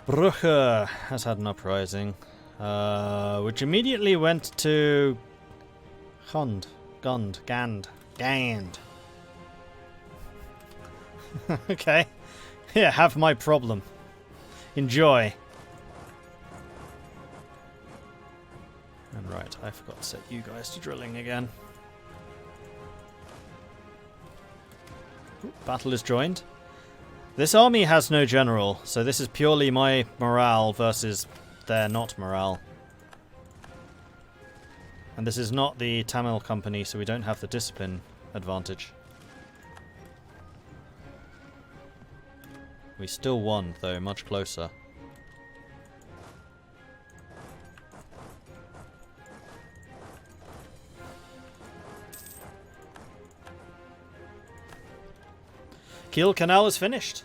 Brugge has had an uprising, which immediately went to Gand. Okay. Here, have my problem. Enjoy. And right, I forgot to set you guys to drilling again. Ooh, battle is joined. This army has no general, so this is purely my morale versus their not morale. And this is not the Tamil company, so we don't have the discipline advantage. We still won, though, much closer. Kiel Canal is finished.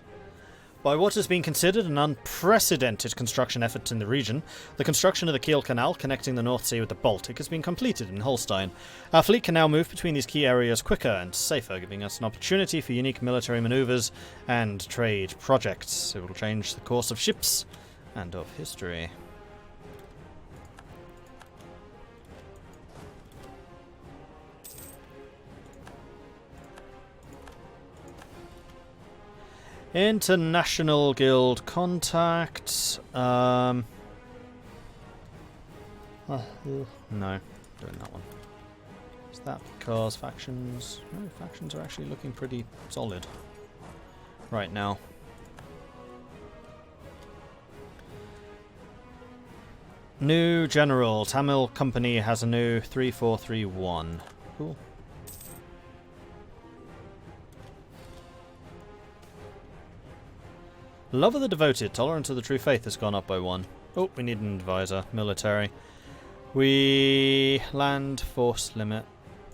By what has been considered an unprecedented construction effort in the region, the construction of the Kiel Canal connecting the North Sea with the Baltic has been completed in Holstein. Our fleet can now move between these key areas quicker and safer, giving us an opportunity for unique military maneuvers and trade projects. It will change the course of ships and of history. International Guild contact. No, doing that one. Is that because factions? No, factions are actually looking pretty solid right now. New general. Tamil company has a new 3431. Cool. Love of the devoted. Tolerance of the true faith has gone up by 1. Oh, we need an advisor. Military. We land force limit.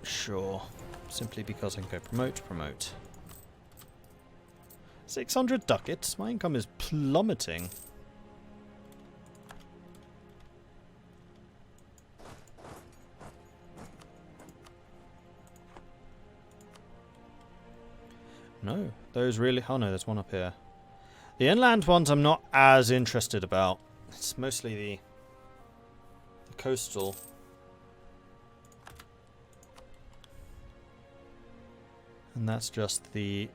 Sure. Simply because I can go promote. 600 ducats. My income is plummeting. No, those really... Oh no, there's one up here. The inland ones I'm not as interested about. It's mostly the coastal. And that's just the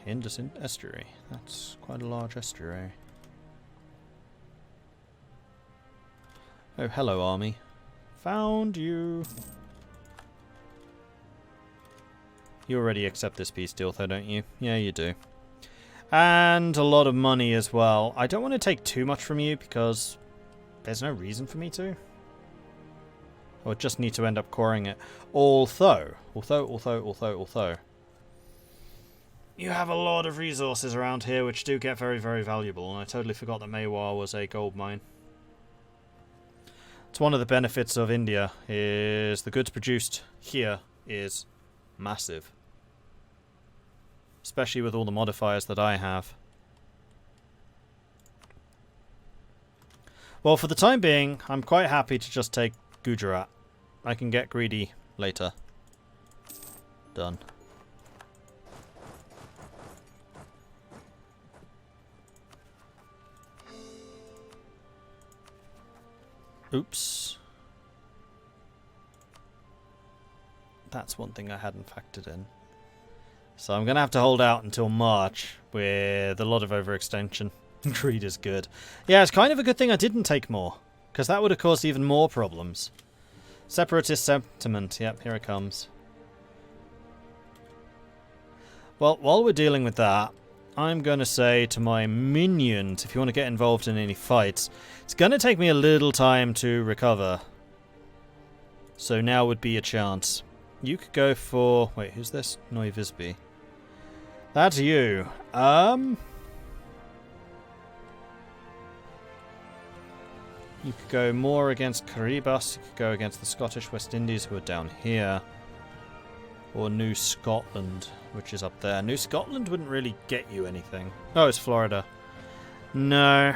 Indus estuary. That's quite a large estuary. Oh, hello, army. Found you. You already accept this peace deal, though, don't you? Yeah, you do. And a lot of money as well. I don't want to take too much from you because there's no reason for me to. I would just need to end up coring it. Although, you have a lot of resources around here which do get very, very valuable, and I totally forgot that Mewar was a gold mine. It's one of the benefits of India, is the goods produced here is massive. Especially with all the modifiers that I have. Well, for the time being, I'm quite happy to just take Gujarat. I can get greedy later. Done. Oops. That's one thing I hadn't factored in. So I'm going to have to hold out until March with a lot of overextension. Greed is good. Yeah, it's kind of a good thing I didn't take more, because that would have caused even more problems. Separatist sentiment. Yep, here it comes. Well, while we're dealing with that, I'm going to say to my minions, if you want to get involved in any fights, it's going to take me a little time to recover. So now would be a chance. You could go for... Wait, who's this? Noy Visby. That's you. You could go more against Caribas. You could go against the Scottish West Indies, who are down here. Or New Scotland, which is up there. New Scotland wouldn't really get you anything. Oh, it's Florida. No.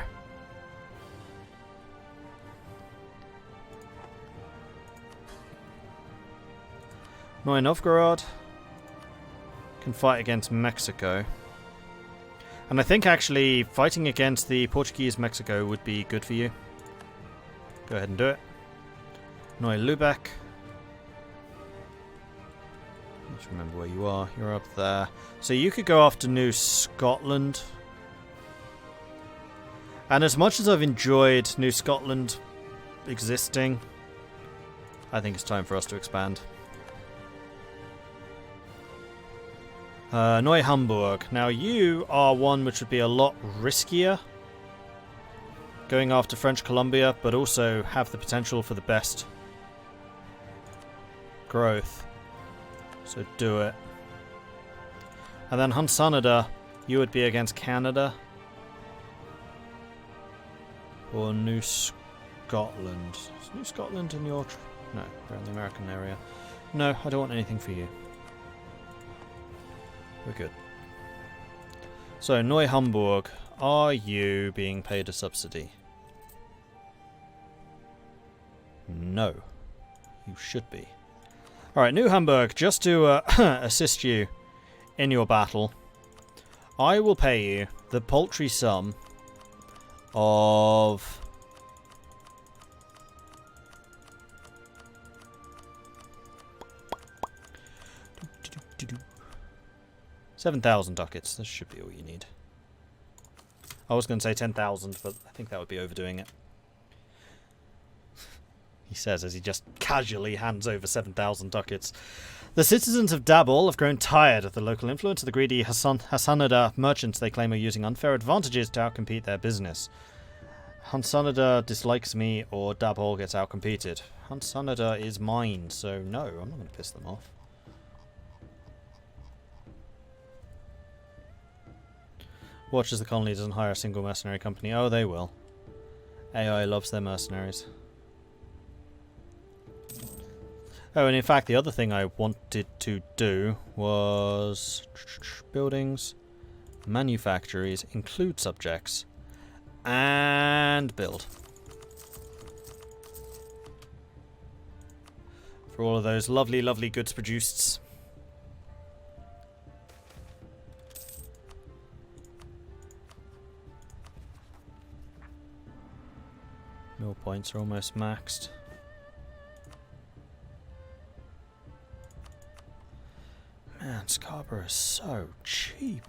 Novgorod can fight against Mexico. And I think actually fighting against the Portuguese Mexico would be good for you. Go ahead and do it. Annoy Lubeck. Let's remember where you are. You're up there. So you could go after New Scotland. And as much as I've enjoyed New Scotland existing, I think it's time for us to expand. Neu Hamburg. Now you are one which would be a lot riskier, going after French Columbia, but also have the potential for the best growth. So do it. And then Hanseatic, you would be against Canada. Or New Scotland. Is New Scotland in your... No, they're in the American area. No, I don't want anything for you. We're good. So, Neu Hamburg, are you being paid a subsidy? No. You should be. Alright, New Hamburg, just to assist you in your battle, I will pay you the paltry sum of 7,000 ducats. This should be all you need. I was going to say 10,000, but I think that would be overdoing it. He says as he just casually hands over 7,000 ducats. The citizens of Dabol have grown tired of the local influence of the greedy Hanseatic merchants they claim are using unfair advantages to outcompete their business. Hanseatic dislikes me, or Dabol gets outcompeted. Hanseatic is mine, so no, I'm not going to piss them off. Watch as the colony doesn't hire a single mercenary company. Oh, they will. AI loves their mercenaries. Oh, and in fact, the other thing I wanted to do was buildings, manufactories, include subjects, and build. For all of those lovely, lovely goods produced. Mill points are almost maxed. Man, Scarborough is so cheap.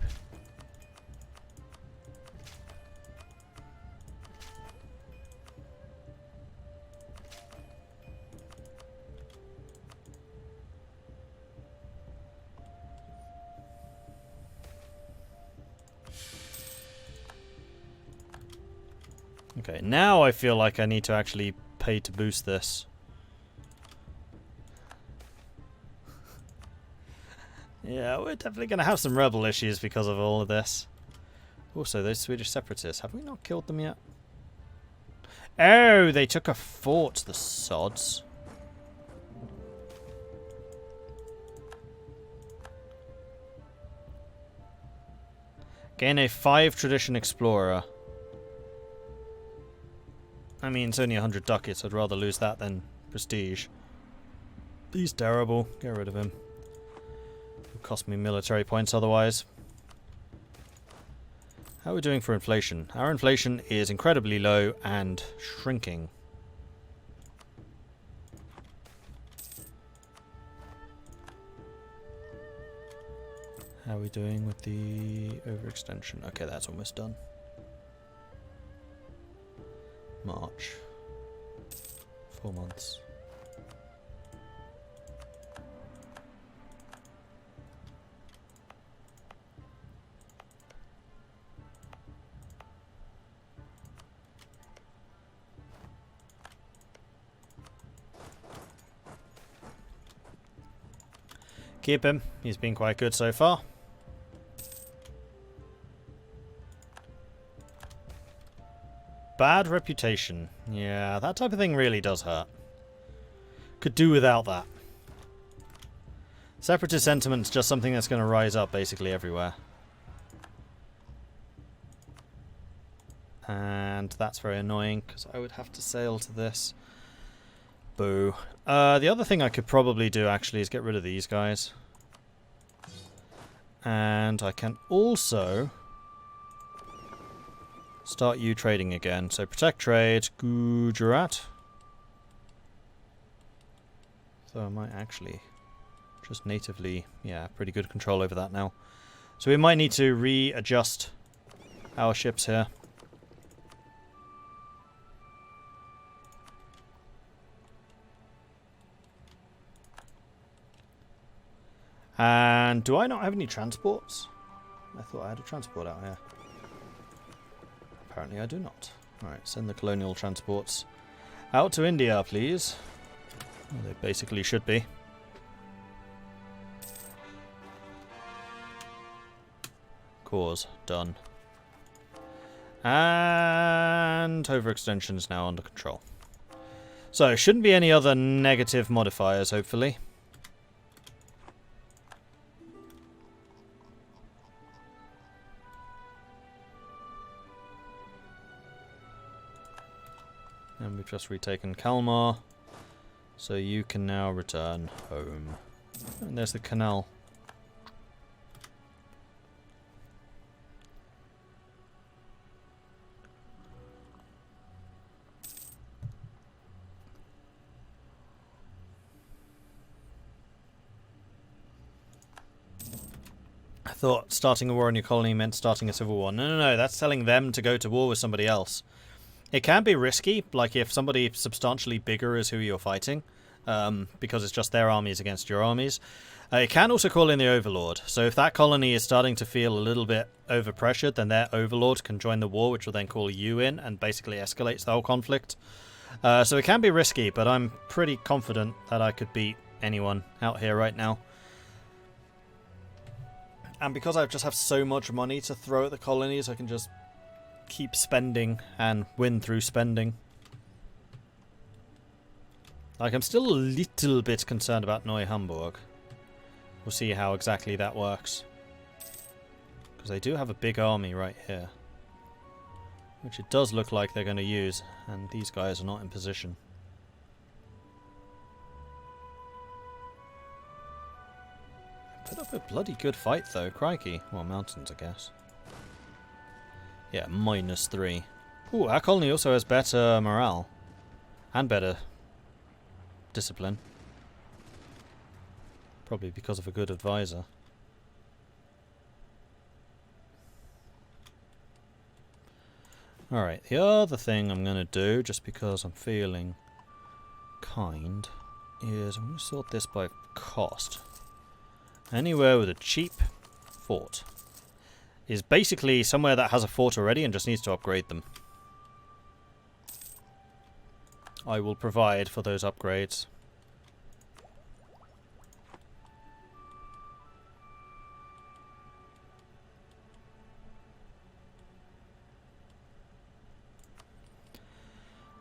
Okay, now I feel like I need to actually pay to boost this. Yeah, we're definitely going to have some rebel issues because of all of this. Also, those Swedish separatists, have we not killed them yet? Oh, they took a fort, the sods. Gain a 5 tradition explorer. I mean, it's only 100 ducats. I'd rather lose that than prestige. He's terrible. Get rid of him. It'll cost me military points otherwise. How are we doing for inflation? Our inflation is incredibly low and shrinking. How are we doing with the overextension? Okay, that's almost done. March. 4 months. Keep him. He's been quite good so far. Bad reputation. Yeah, that type of thing really does hurt. Could do without that. Separatist sentiment's just something that's going to rise up basically everywhere. And that's very annoying, because I would have to sail to this. Boo. The other thing I could probably do, actually, is get rid of these guys. And I can also start you trading again. So protect trade, Gujarat. So I might actually just natively, yeah, pretty good control over that now. So we might need to readjust our ships here. And do I not have any transports? I thought I had a transport out here. Apparently I do not. Alright, send the colonial transports out to India, please. Well, they basically should be. Cause done. And overextension is now under control. So, shouldn't be any other negative modifiers, hopefully. And we've just retaken Kalmar. So you can now return home. And there's the canal. I thought starting a war in your colony meant starting a civil war. No, no, no, that's telling them to go to war with somebody else. It can be risky, like if somebody substantially bigger is who you're fighting, because it's just their armies against your armies. It can also call in the overlord, so if that colony is starting to feel a little bit overpressured, then their overlord can join the war, which will then call you in and basically escalates the whole conflict. So it can be risky, but I'm pretty confident that I could beat anyone out here right now. And because I just have so much money to throw at the colonies, I can just keep spending and win through spending. Like, I'm still a little bit concerned about Neu-Hamburg. We'll see how exactly that works. Because they do have a big army right here. Which it does look like they're going to use. And these guys are not in position. Put up a bloody good fight though, crikey. Well, mountains, I guess. Yeah, -3. Ooh, our colony also has better morale. And better discipline. Probably because of a good advisor. Alright, the other thing I'm going to do, just because I'm feeling kind, is I'm going to sort this by cost. Anywhere with a cheap fort is basically somewhere that has a fort already and just needs to upgrade them. I will provide for those upgrades.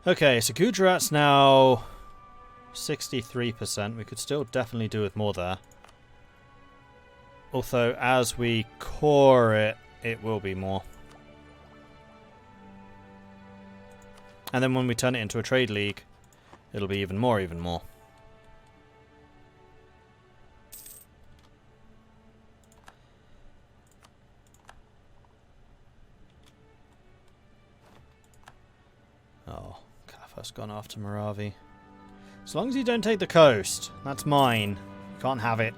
Okay, so Gujarat's now 63%. We could still definitely do with more there. Although, as we core it, it will be more. And then when we turn it into a trade league, it'll be even more, even more. Oh, Kaffa's gone after Moravi. As long as you don't take the coast, that's mine. You can't have it.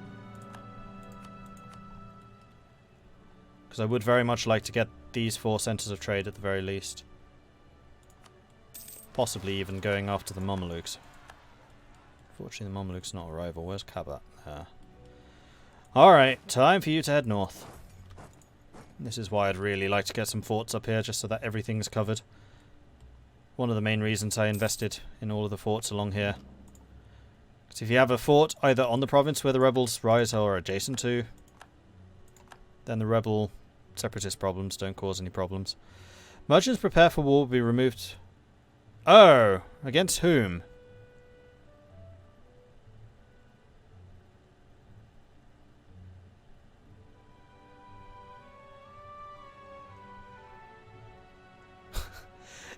Because I would very much like to get these 4 centres of trade at the very least. Possibly even going after the Mamelukes. Fortunately, the Mamelukes not a rival. Where's Kabat? There. Alright, time for you to head north. This is why I'd really like to get some forts up here, just so that everything's covered. One of the main reasons I invested in all of the forts along here. Because if you have a fort either on the province where the rebels rise or adjacent to, then the rebel separatist problems don't cause any problems. Merchants prepare for war will be removed. Oh! Against whom?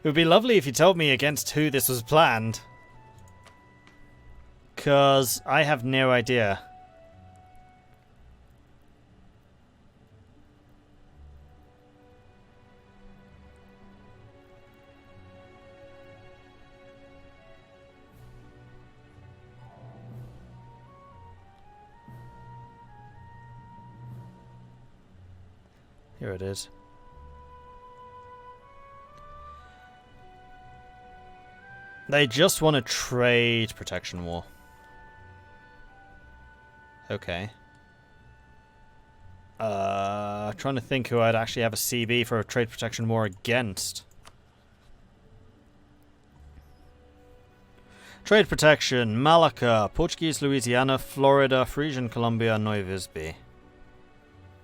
It would be lovely if you told me against who this was planned. 'Cause I have no idea. Here it is. They just want a trade protection war. Okay. Trying to think who I'd actually have a CB for a trade protection war against. Trade protection, Malacca, Portuguese Louisiana, Florida, Frisian Columbia, Neuve Visby.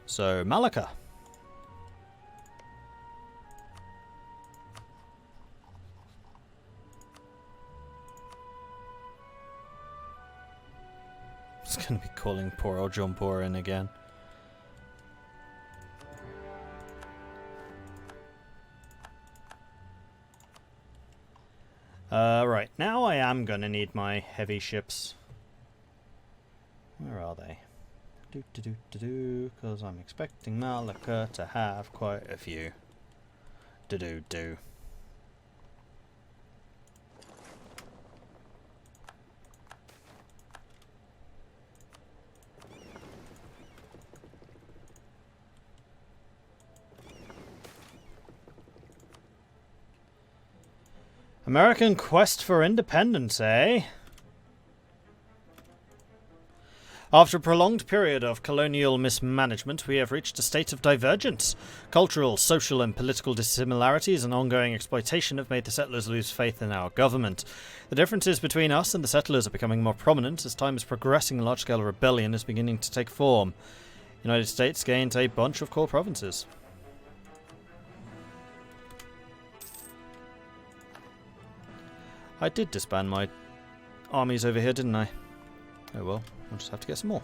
So, Malacca. It's going to be calling poor old John Poor in again. Right, now I am going to need my heavy ships. Where are they? Because I'm expecting Malacca to have quite a few. Do. American quest for independence, eh? After a prolonged period of colonial mismanagement, we have reached a state of divergence. Cultural, social and political dissimilarities and ongoing exploitation have made the settlers lose faith in our government. The differences between us and the settlers are becoming more prominent as time is progressing and large-scale rebellion is beginning to take form. The United States gains a bunch of core provinces. I did disband my armies over here, didn't I? Oh well, I'll just have to get some more.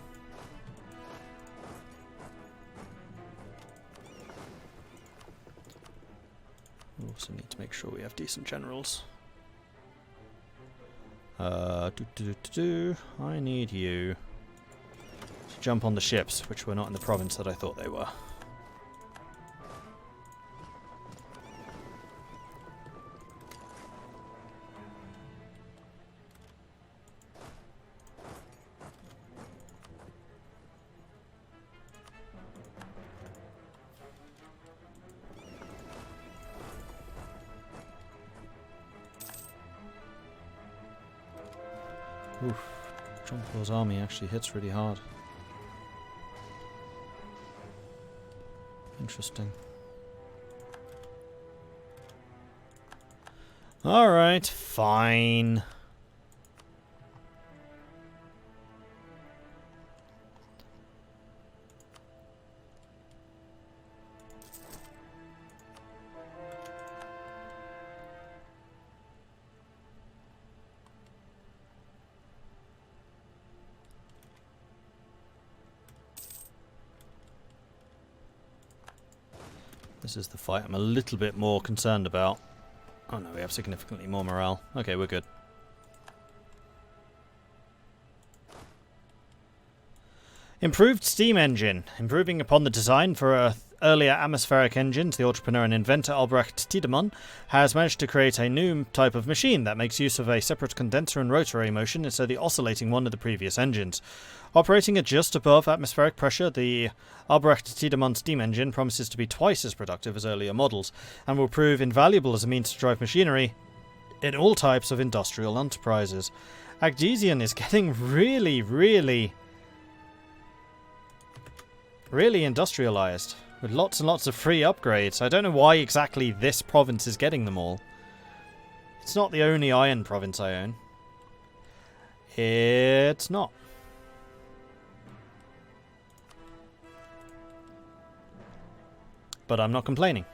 We also need to make sure we have decent generals. I need you to jump on the ships, which were not in the province that I thought they were. Oof, John Paul's army actually hits really hard. Interesting. Alright, fine. This is the fight I'm a little bit more concerned about. Oh no, we have significantly more morale. Okay, we're good. Improved steam engine. Improving upon the design for earlier atmospheric engines, the entrepreneur and inventor Albrecht Tiedemann has managed to create a new type of machine that makes use of a separate condenser and rotary motion instead of the oscillating one of the previous engines. Operating at just above atmospheric pressure, the Albrecht Tiedemann steam engine promises to be twice as productive as earlier models, and will prove invaluable as a means to drive machinery in all types of industrial enterprises. Agdesian is getting really industrialized, with lots and lots of free upgrades. I don't know why exactly this province is getting them all. It's not the only iron province I own. It's not. But I'm not complaining.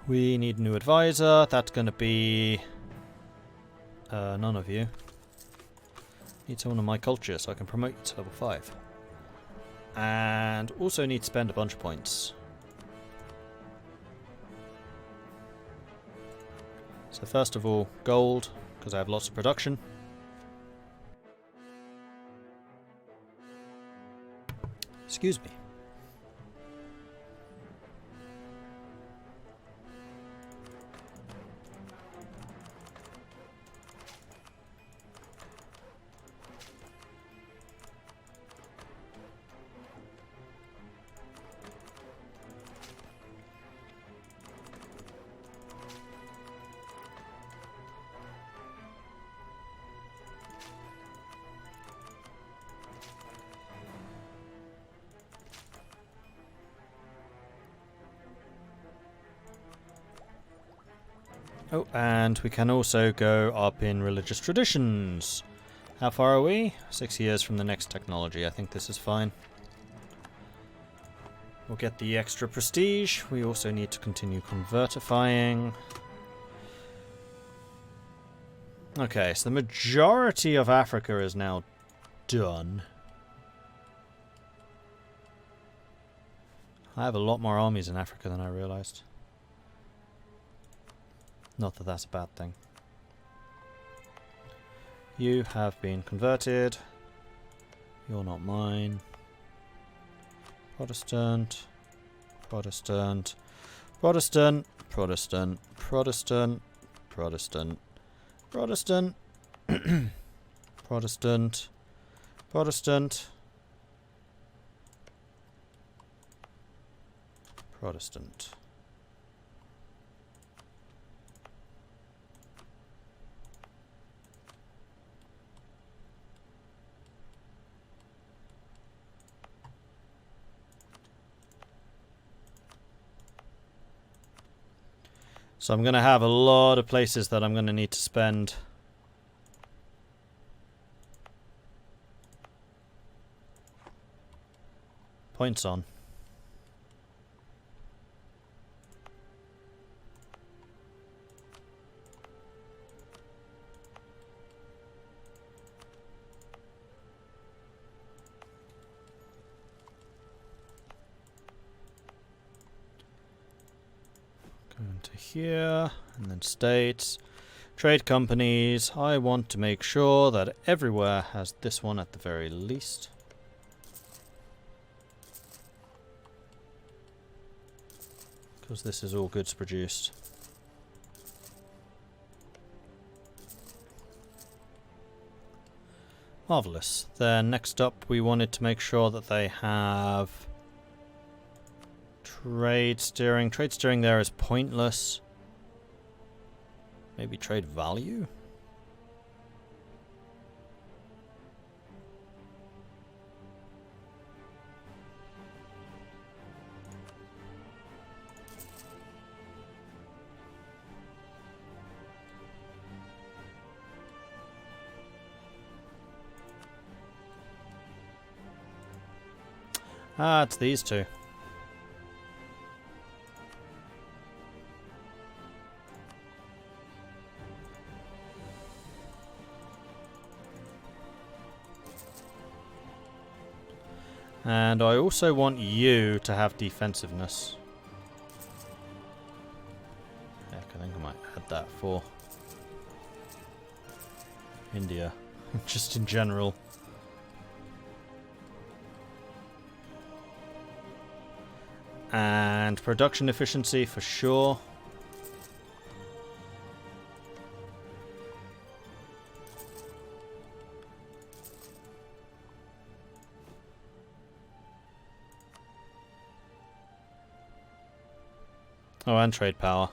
We need a new advisor. That's going to be none of you. Need someone on my culture so I can promote you to level 5. And also need to spend a bunch of points. So first of all, gold, because I have lots of production. Excuse me. Oh, and we can also go up in religious traditions. How far are we? 6 years from the next technology. I think this is fine. We'll get the extra prestige. We also need to continue convertifying. Okay, so the majority of Africa is now done. I have a lot more armies in Africa than I realized. Not that that's a bad thing. You have been converted. You're not mine. Protestant. Protestant. Protestant. Protestant. Protestant. Protestant. Protestant. Protestant. Protestant. Protestant. So I'm going to have a lot of places that I'm going to need to spend points on. To here, and then states, trade companies. I want to make sure that everywhere has this one at the very least. Because this is all goods produced. Marvellous. Then next up we wanted to make sure that they have trade steering. Trade steering there is pointless. Maybe trade value? Ah, it's these two. And I also want you to have defensiveness. Heck, I think I might add that for India, just in general. And production efficiency for sure. Oh, and trade power.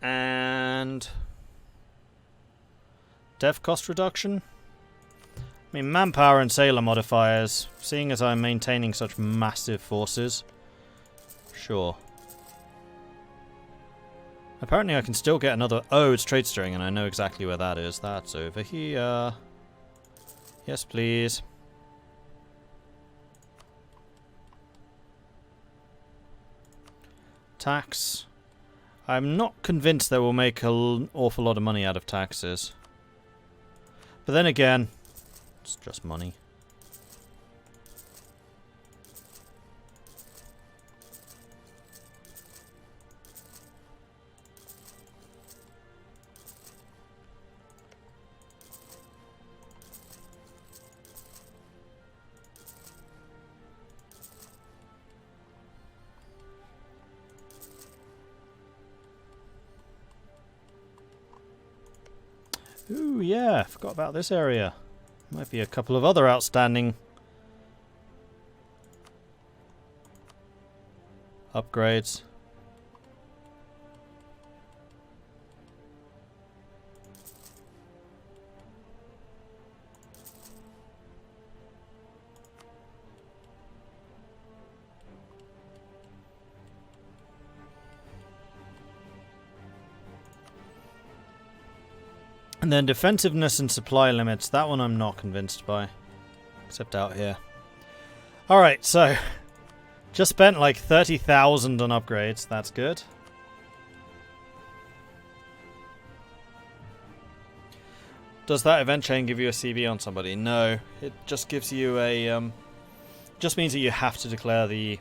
And dev cost reduction. I mean, manpower and sailor modifiers, seeing as I'm maintaining such massive forces. Sure. Apparently I can still get another... Oh, it's trade steering, and I know exactly where that is. That's over here. Yes, please. Tax. I'm not convinced they will make an awful lot of money out of taxes. But then again... It's just money. Ooh, yeah, forgot about this area. Might be a couple of other outstanding upgrades. And then defensiveness and supply limits. That one I'm not convinced by. Except out here. Alright, so... just spent like 30,000 on upgrades. That's good. Does that event chain give you a CV on somebody? No. It just gives you a... just means that you have to declare the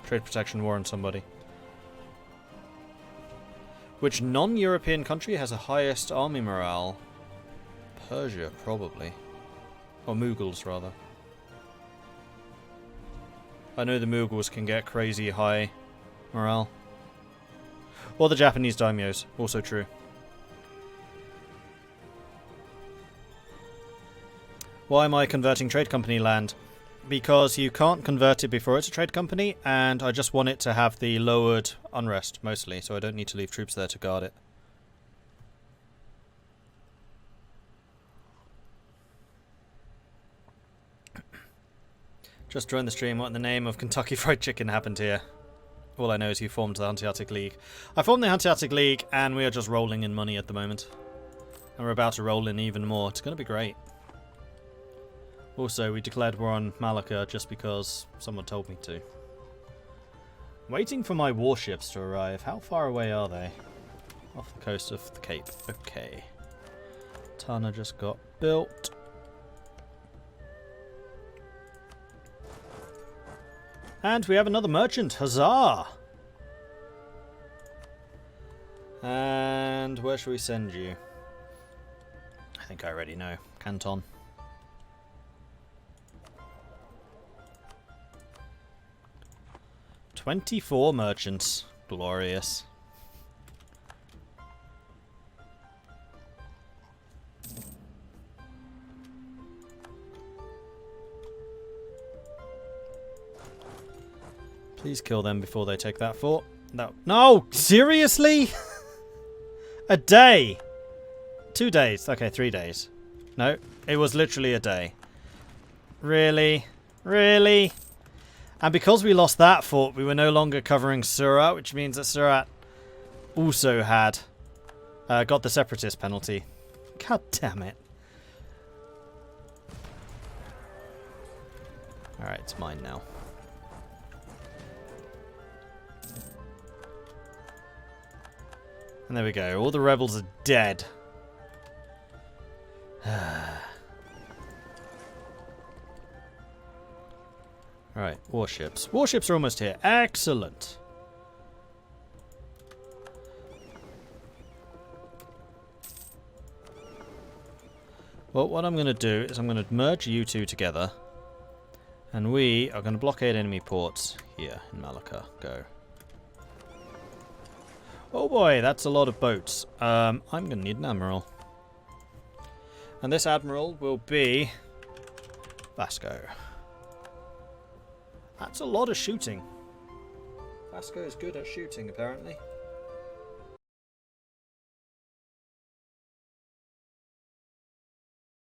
trade protection war on somebody. Which non-European country has the highest army morale? Persia, probably. Or Mughals, rather. I know the Mughals can get crazy high morale. Or the Japanese daimyos, also true. Why am I converting trade company land? Because you can't convert it before it's a trade company, and I just want it to have the lowered unrest, mostly, so I don't need to leave troops there to guard it. Just joined the stream. What in the name of Kentucky Fried Chicken happened here? All I know is you formed the Hanseatic League. I formed the Hanseatic League, and we are just rolling in money at the moment. And we're about to roll in even more. It's going to be great. Also, we declared war on Malacca just because someone told me to. Waiting for my warships to arrive. How far away are they? Off the coast of the Cape. Okay. Tana just got built. And we have another merchant. Huzzah! And where shall we send you? I think I already know. Canton. 24 merchants. Glorious. Please kill them before they take that fort. No, seriously? A day. 2 days. Okay, 3 days. No, it was literally a day. Really? Really? And because we lost that fort, we were no longer covering Surat, which means that Surat also had got the separatist penalty. God damn it. Alright, it's mine now. And there we go. All the rebels are dead. Alright, warships. Warships are almost here. Excellent. Well, what I'm going to do is I'm going to merge you two together. And we are going to blockade enemy ports here in Malacca. Go. Oh boy, that's a lot of boats. I'm going to need an admiral. And this admiral will be Vasco. That's a lot of shooting. Vasco is good at shooting, apparently.